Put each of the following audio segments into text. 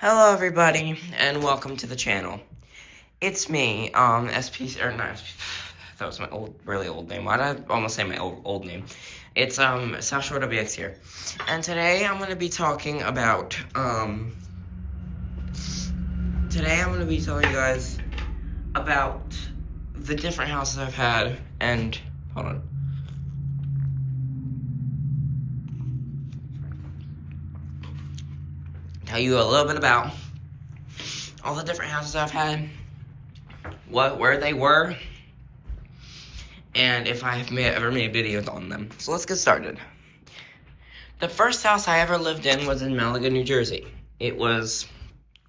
Hello everybody, and welcome to the channel. It's me, SP, or not SP, that was my really old name. Why did I almost say my old name? It's, South Shore WX here. And today I'm gonna be talking about, today I'm gonna be telling you guys about the different houses I've had, and, hold on. Tell you a little bit about all the different houses I've had, where they were, and if I have ever made videos on them. So let's get started. The first house I ever lived in was in Malaga, New Jersey. It was,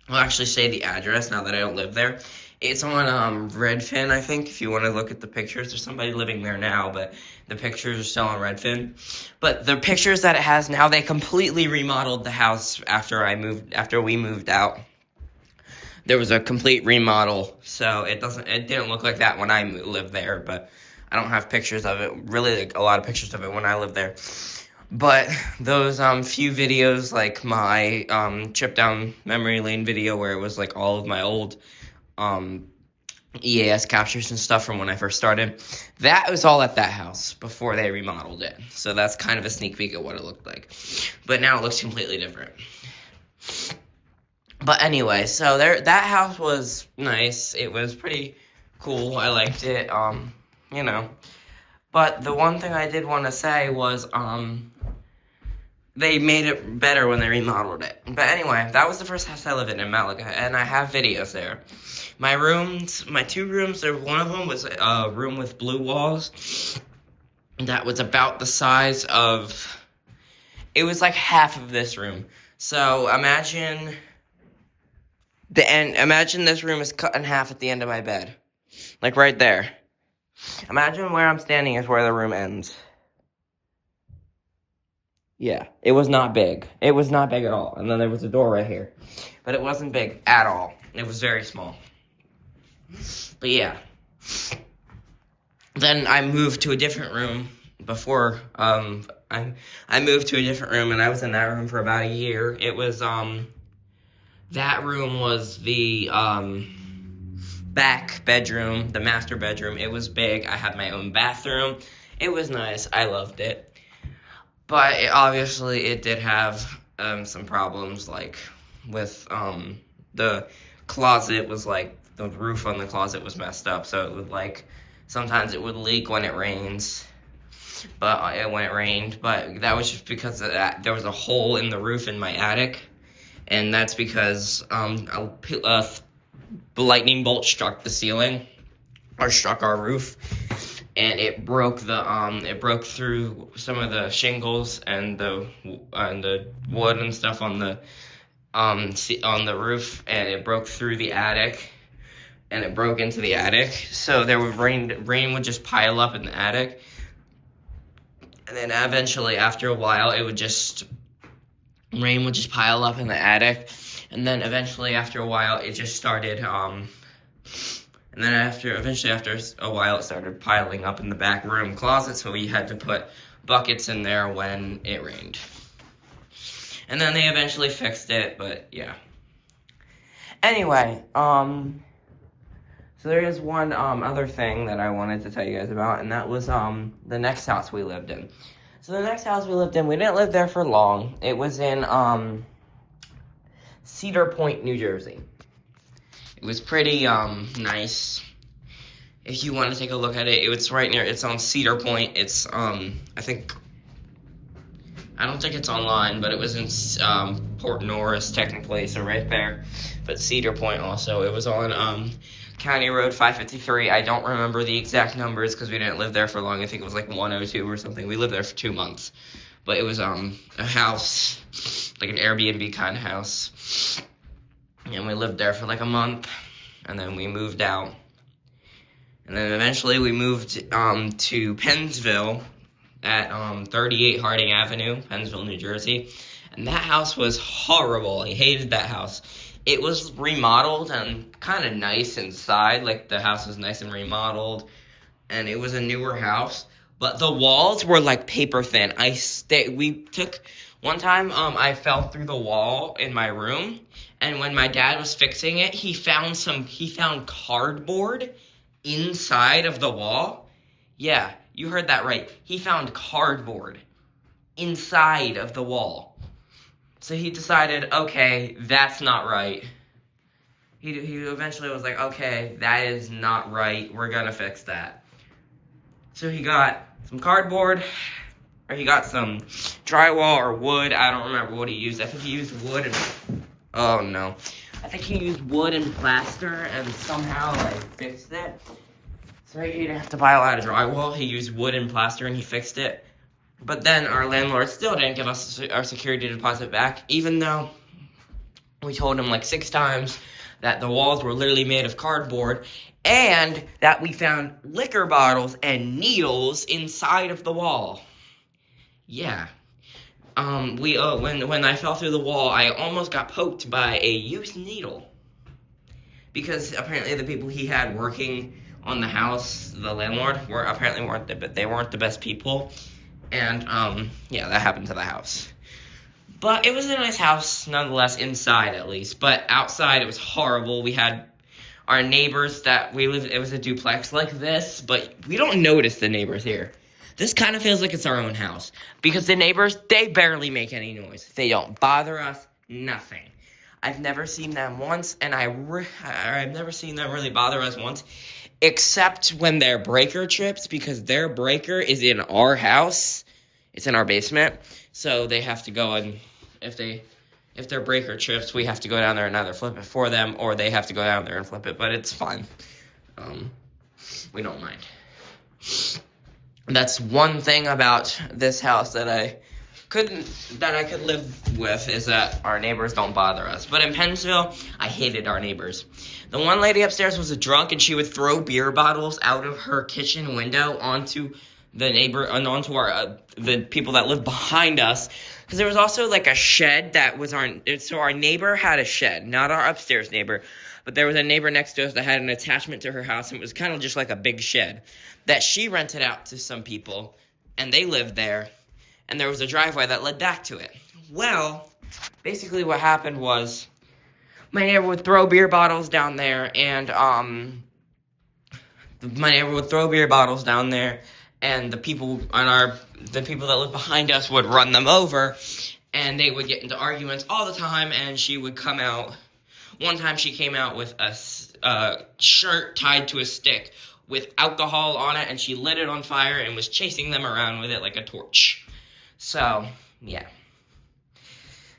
I'll actually say the address now that I don't live there. It's on Redfin, I think, if you want to look at the pictures. There's somebody living there now, but the pictures are still on Redfin. But the pictures that it has now, they completely remodeled the house after we moved out. There was a complete remodel, so it didn't look like that when I lived there, but I don't have pictures of it, really like a lot of pictures of it when I lived there. But those few videos, like my trip down memory lane video where it was like all of my old EAS captures and stuff from when I first started, that was all at that house before they remodeled it. So that's kind of a sneak peek at what it looked like. But now it looks completely different. But anyway, so that house was nice. It was pretty cool. I liked it, you know. But the one thing I did want to say was, they made it better when they remodeled it. But anyway, that was the first house I lived in Malaga, and I have videos there. My two rooms, one of them was a room with blue walls. That was about the size of, it was like half of this room. So imagine this room is cut in half at the end of my bed. Like right there. Imagine where I'm standing is where the room ends. Yeah, it was not big. It was not big at all. And then there was a door right here. But it wasn't big at all. It was very small. But yeah. Then I moved to a different room before, I moved to a different room, and I was in that room for about a year. It was, that room was the, back bedroom, the master bedroom. It was big. I had my own bathroom. It was nice. I loved it. But it did have some problems, like with the closet was like, the roof on the closet was messed up, so it would sometimes it would leak when it rains, when it rained, but that was just because of that. There was a hole in the roof in my attic, and that's because a lightning bolt struck the ceiling, or struck our roof. And it broke through some of the shingles and the wood and stuff on the roof, and it broke through the attic, and it broke into the attic. So there would rain would just pile up in the attic, and then eventually after a while rain would just pile up in the attic, and then eventually after a while it just started and then eventually after a while, it started piling up in the back room closet, so we had to put buckets in there when it rained. And then they eventually fixed it, but yeah. Anyway, so there is one other thing that I wanted to tell you guys about, and that was the next house we lived in. So the next house we lived in, we didn't live there for long. It was in Cedar Point, New Jersey. It was pretty nice. If you want to take a look at it, it's on Cedar Point. It's I don't think it's online, but it was in Port Norris technically, so right there. But Cedar Point also. It was on County Road 553. I don't remember the exact numbers because we didn't live there for long. I think it was like 102 or something. We lived there for 2 months. But it was a house, like an Airbnb kind of house. And we lived there for like a month, and then we moved out. And then eventually we moved to Pennsville at 38 Harding Avenue, Pennsville, New Jersey. And that house was horrible. I hated that house. It was remodeled and kind of nice inside. Like, the house was nice and remodeled, and it was a newer house. But the walls were like paper thin. One time, I fell through the wall in my room, and when my dad was fixing it, he found cardboard inside of the wall. Yeah, you heard that right. He found cardboard inside of the wall. So he decided, okay, that's not right. He eventually was like, okay, that is not right. We're gonna fix that. So he got some cardboard, or he got some drywall or wood. I don't remember what he used. I think he used wood and, oh no. I think he used wood and plaster and somehow fixed it. So he didn't have to buy a lot of drywall. He used wood and plaster and he fixed it. But then our landlord still didn't give us our security deposit back, even though we told him 6 times that the walls were literally made of cardboard and that we found liquor bottles and needles inside of the wall. Yeah. When I fell through the wall, I almost got poked by a used needle. Because apparently the people he had working on the house, the landlord, weren't the best people. And, yeah, that happened to the house. But it was a nice house, nonetheless, inside at least. But outside, it was horrible. We had our neighbors that we lived, it was a duplex like this, but we don't notice the neighbors here. This kind of feels like it's our own house. Because the neighbors, they barely make any noise. They don't bother us, nothing. I've never seen them once, and I've never seen them really bother us once. Except when their breaker trips, because their breaker is in our house. It's in our basement. So they have to go and, if their breaker trips, we have to go down there and either flip it for them, or they have to go down there and flip it, but it's fine. We don't mind. That's one thing about this house that I could live with, is that our neighbors don't bother us. But in Pennsville, I hated our neighbors. The one lady upstairs was a drunk, and she would throw beer bottles out of her kitchen window onto the neighbor and onto the people that live behind us. Because there was also a shed that was so our neighbor had a shed, not our upstairs neighbor, but there was a neighbor next to us that had an attachment to her house, and it was kind of just like a big shed that she rented out to some people, and they lived there, and there was a driveway that led back to it. Well, basically what happened was my neighbor would throw beer bottles down there, and and the people that lived behind us would run them over, and they would get into arguments all the time, and she would come out. One time she came out with a shirt tied to a stick with alcohol on it, and she lit it on fire and was chasing them around with it like a torch. So, yeah.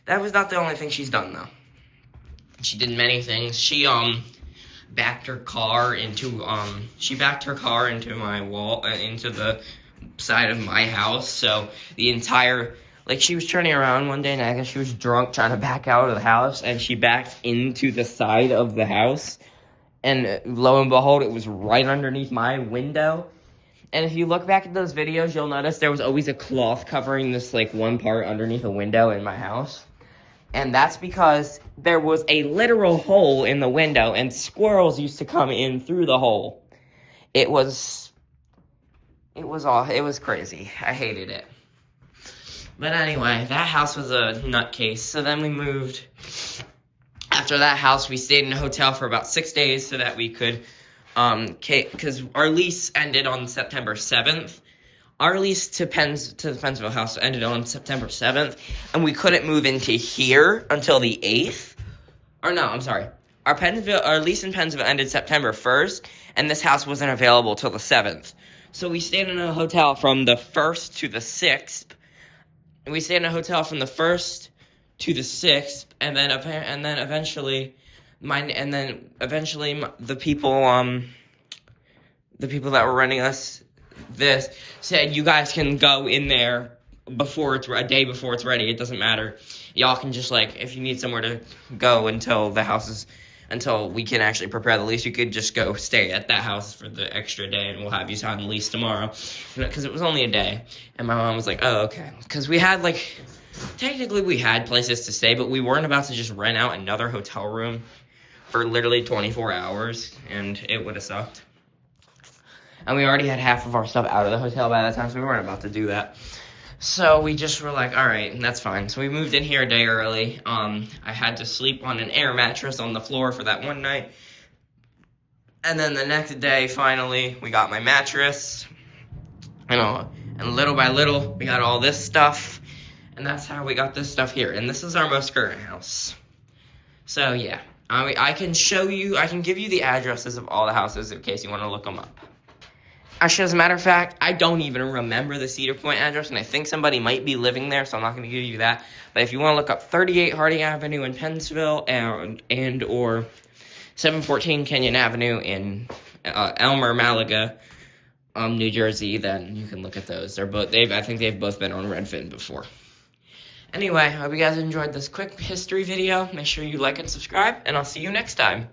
That was not the only thing she's done, though. She did many things. She, backed her car into my wall, into the side of my house, so the entire, she was turning around one day, and I guess she was drunk trying to back out of the house, and she backed into the side of the house, and lo and behold, it was right underneath my window. And if you look back at those videos, you'll notice there was always a cloth covering this, one part underneath a window in my house. And that's because there was a literal hole in the window, and squirrels used to come in through the hole. It was crazy. I hated it. But anyway, that house was a nutcase. So then we moved. After that house, we stayed in a hotel for about 6 days so that we could, because our lease ended on September 7th. Our lease to the Pennsville house ended on September 7th, and we couldn't move into here until the 8th. Or no, I'm sorry. Our lease in Pennsville ended September 1st, and this house wasn't available till the 7th. So we stayed in a hotel from the 1st to the 6th. And we stayed in a hotel from the 1st to the 6th, and then eventually the people that were renting us this said, you guys can go in there a day before it's ready. It doesn't matter. Y'all can just if you need somewhere to go until we can actually prepare the lease, you could just go stay at that house for the extra day, and we'll have you sign the lease tomorrow. Because it was only a day. And my mom was like, oh, okay. Because we had technically we had places to stay, but we weren't about to just rent out another hotel room for literally 24 hours, and it would have sucked. And we already had half of our stuff out of the hotel by that time, so we weren't about to do that. So we just were like, all right, that's fine. So we moved in here a day early. I had to sleep on an air mattress on the floor for that one night. And then the next day, finally, we got my mattress. And little by little, we got all this stuff. And that's how we got this stuff here. And this is our most current house. So, yeah. I can show you, I can give you the addresses of all the houses in case you want to look them up. Actually, as a matter of fact, I don't even remember the Cedar Point address, and I think somebody might be living there, so I'm not going to give you that. But if you want to look up 38 Harding Avenue in Pennsville and or 714 Kenyon Avenue in Elmer, Malaga, New Jersey, then you can look at those. I think they've both been on Redfin before. Anyway, I hope you guys enjoyed this quick history video. Make sure you like and subscribe, and I'll see you next time.